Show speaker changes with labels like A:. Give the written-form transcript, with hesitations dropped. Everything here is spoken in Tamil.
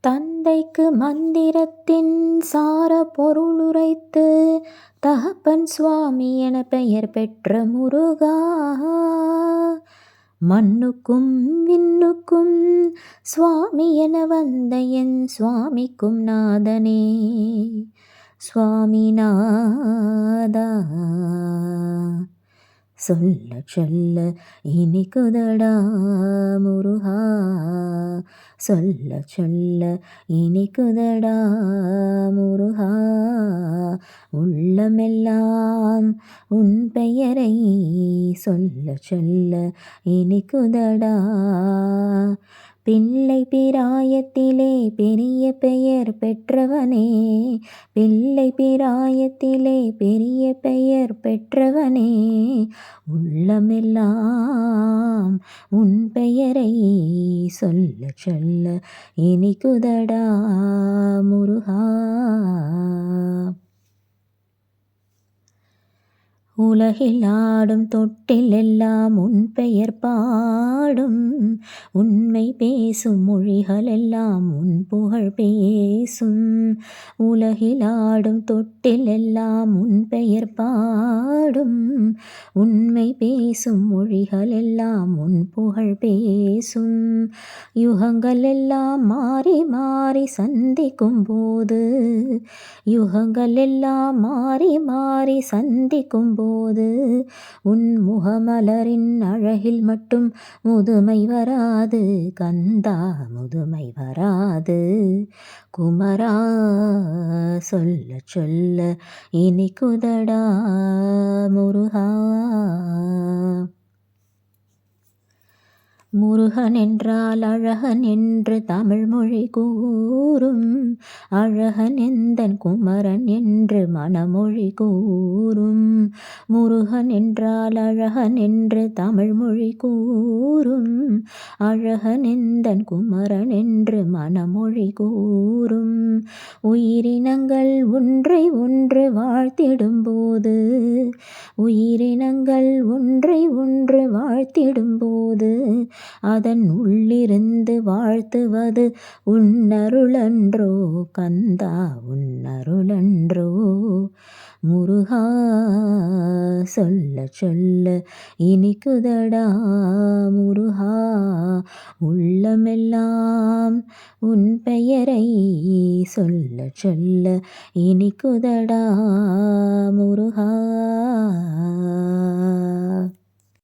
A: தந்தைக்கு மந்திரத்தின் சார பொருளுரைத்து தகப்பன் சுவாமி என பெயர் பெற்ற முருகா, மண்ணுக்கும் விண்ணுக்கும் சுவாமி என வந்த என் சுவாமிக்கும் நாதனே சுவாமிநாதா. சொல்ல சொல்ல இனிக்குதடா முருகா, சொல்ல சொல்ல இனிக்குதடா முருகா, உள்ளமெல்லாம் உன் பெயரை சொல்ல சொல்ல இனிக்குதடா. பிள்ளை பிராயத்திலே பெரிய பெயர் பெற்றவனே, பிள்ளை பிராயத்திலே பெரிய பெயர் பெற்றவனே, உள்ளமெல்லாம் உன் பெயரை சொல்ல சொல்ல இனிக்குதடா முருகா. உலகில் ஆடும் தொட்டில் எல்லாம் உன் பெயர் பாடும், உண்மை பேசும் மொழிகள் எல்லாம் உன் புகழ் பேசும். உலகில் ஆடும் தொட்டில் எல்லாம் உன் பெயர் பாடும், உண்மை பேசும் மொழிகள் எல்லாம் உன் புகழ் பேசும். யுகங்கள் எல்லாம் மாறி மாறி சந்திக்கும் போது, யுகங்கள் எல்லாம் மாறி மாறி சந்திக்கும் போது, உன் முகமலரின் அழகில் மட்டும் முதுமை வராது கந்தா, முதுமை வராது குமரா. சொல்ல சொல்ல இனிக்குதடா முருகா. முருகன் என்றால் அழகன் என்று தமிழ் மொழி கூறும், அழகன் எந்தன் குமரன் என்று மனமொழி கூறும். முருகன் என்றால் அழகன் என்று தமிழ் மொழி கூறும், அழகன் எந்தன் குமரன் என்று மனமொழி கூறும். உயிரினங்கள் ஒன்றை ஒன்று வாழ்த்திடும்போது, உயிரினங்கள் ஒன்றை ஒன்று வாழ்த்திடும்போது, அதன் உள்ளிருந்து வாழ்த்துவது உன்னருளன்றோ கந்தா, உன்னருளன்றோ முருகா. சொல்ல சொல்ல இனிக்குதடா முருகா, உள்ளமெல்லாம் உன் பெயரை சொல்ல சொல்ல இனிக்குதடா முருகா.